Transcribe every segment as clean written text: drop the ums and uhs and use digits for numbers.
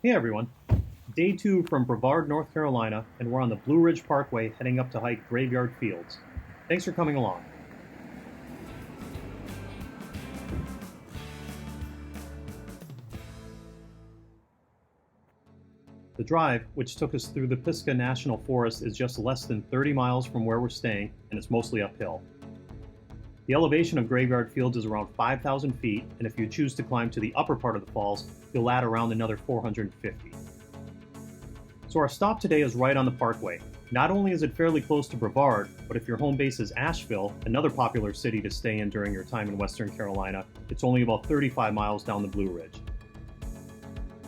Hey everyone, day 2 from Brevard, North Carolina, and we're on the Blue Ridge Parkway heading up to hike Graveyard Fields. Thanks for coming along. The drive, which took us through the Pisgah National Forest, is just less than 30 miles from where we're staying, and it's mostly uphill. The elevation of Graveyard Fields is around 5,000 feet, and if you choose to climb to the upper part of the falls, you'll add around another 450. So our stop today is right on the parkway. Not only is it fairly close to Brevard, but if your home base is Asheville, another popular city to stay in during your time in Western Carolina, it's only about 35 miles down the Blue Ridge.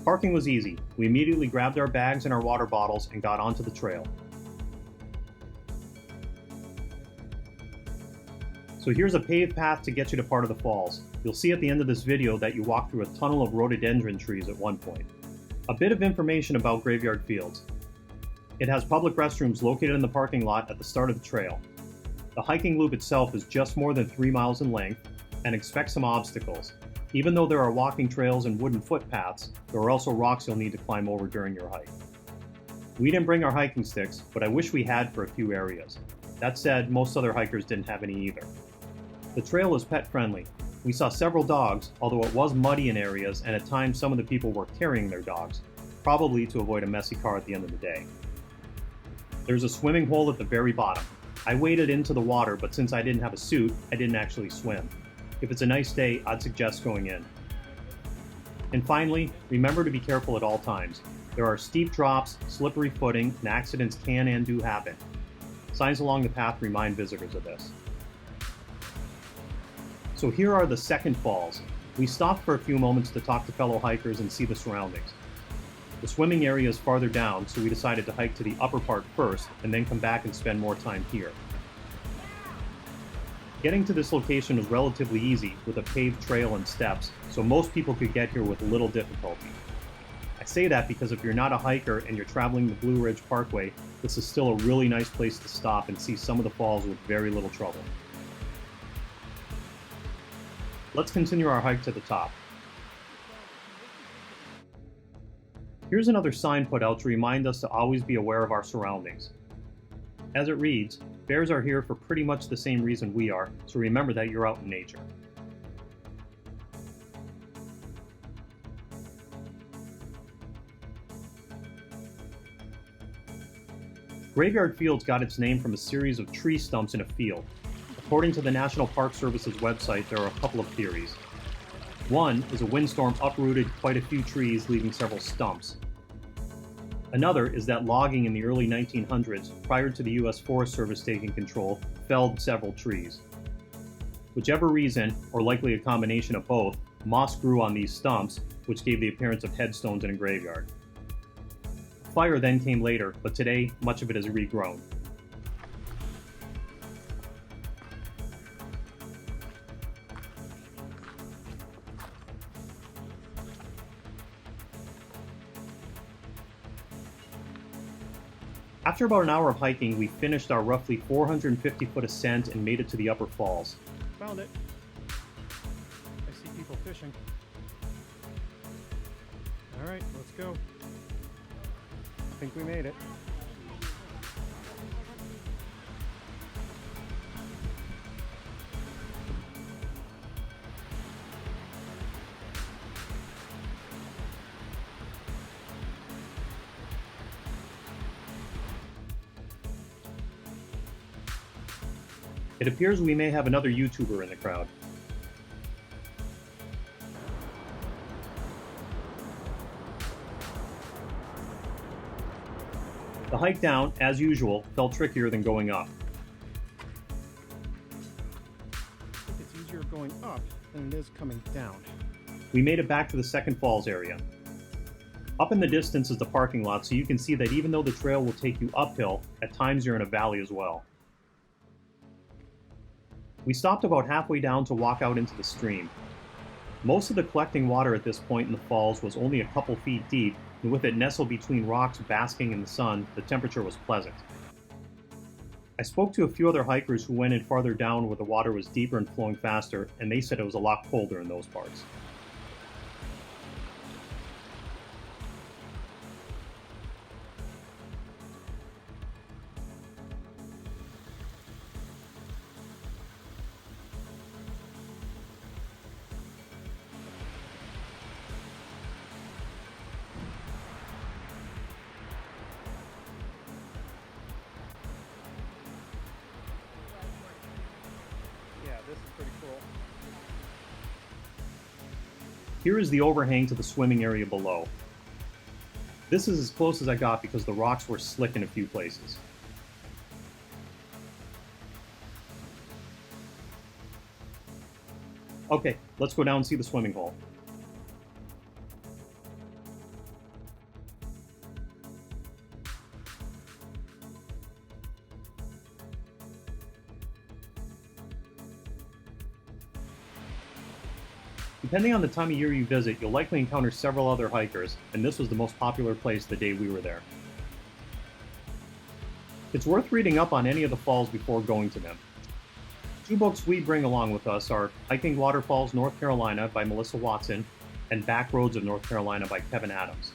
Parking was easy. We immediately grabbed our bags and our water bottles and got onto the trail. So here's a paved path to get you to part of the falls. You'll see at the end of this video that you walk through a tunnel of rhododendron trees at one point. A bit of information about Graveyard Fields. It has public restrooms located in the parking lot at the start of the trail. The hiking loop itself is just more than 3 miles in length, and expect some obstacles. Even though there are walking trails and wooden footpaths, there are also rocks you'll need to climb over during your hike. We didn't bring our hiking sticks, but I wish we had for a few areas. That said, most other hikers didn't have any either. The trail is pet friendly. We saw several dogs, although it was muddy in areas and at times some of the people were carrying their dogs, probably to avoid a messy car at the end of the day. There's a swimming hole at the very bottom. I waded into the water, but since I didn't have a suit, I didn't actually swim. If it's a nice day, I'd suggest going in. And finally, remember to be careful at all times. There are steep drops, slippery footing, and accidents can and do happen. Signs along the path remind visitors of this. So here are the second falls. We stopped for a few moments to talk to fellow hikers and see the surroundings. The swimming area is farther down, so we decided to hike to the upper part first and then come back and spend more time here. Getting to this location was relatively easy with a paved trail and steps, so most people could get here with little difficulty. I say that because if you're not a hiker and you're traveling the Blue Ridge Parkway, this is still a really nice place to stop and see some of the falls with very little trouble. Let's continue our hike to the top. Here's another sign put out to remind us to always be aware of our surroundings. As it reads, bears are here for pretty much the same reason we are, so remember that you're out in nature. Graveyard Fields got its name from a series of tree stumps in a field. According to the National Park Service's website, there are a couple of theories. One is a windstorm uprooted quite a few trees, leaving several stumps. Another is that logging in the early 1900s, prior to the U.S. Forest Service taking control, felled several trees. Whichever reason, or likely a combination of both, moss grew on these stumps, which gave the appearance of headstones in a graveyard. Fire then came later, but today, much of it is regrown. After about an hour of hiking, we finished our roughly 450-foot ascent and made it to the upper falls. Found it. I see people fishing. Alright, let's go. I think we made it. It appears we may have another YouTuber in the crowd. The hike down, as usual, felt trickier than going up. I think it's easier going up than it is coming down. We made it back to the second falls area. Up in the distance is the parking lot, so you can see that even though the trail will take you uphill, at times you're in a valley as well. We stopped about halfway down to walk out into the stream. Most of the collecting water at this point in the falls was only a couple feet deep, and with it nestled between rocks basking in the sun, the temperature was pleasant. I spoke to a few other hikers who went in farther down where the water was deeper and flowing faster, and they said it was a lot colder in those parts. Here is the overhang to the swimming area below. This is as close as I got because the rocks were slick in a few places. Okay, let's go down and see the swimming hole. Depending on the time of year you visit, you'll likely encounter several other hikers, and this was the most popular place the day we were there. It's worth reading up on any of the falls before going to them. Two books we bring along with us are Hiking Waterfalls, North Carolina by Melissa Watson and Back Roads of North Carolina by Kevin Adams.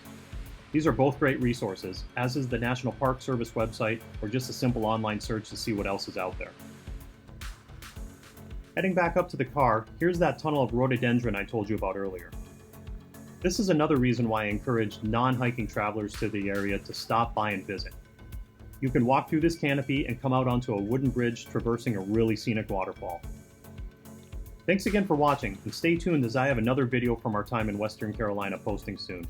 These are both great resources, as is the National Park Service website or just a simple online search to see what else is out there. Heading back up to the car, here's that tunnel of rhododendron I told you about earlier. This is another reason why I encourage non-hiking travelers to the area to stop by and visit. You can walk through this canopy and come out onto a wooden bridge traversing a really scenic waterfall. Thanks again for watching, and stay tuned as I have another video from our time in Western Carolina posting soon.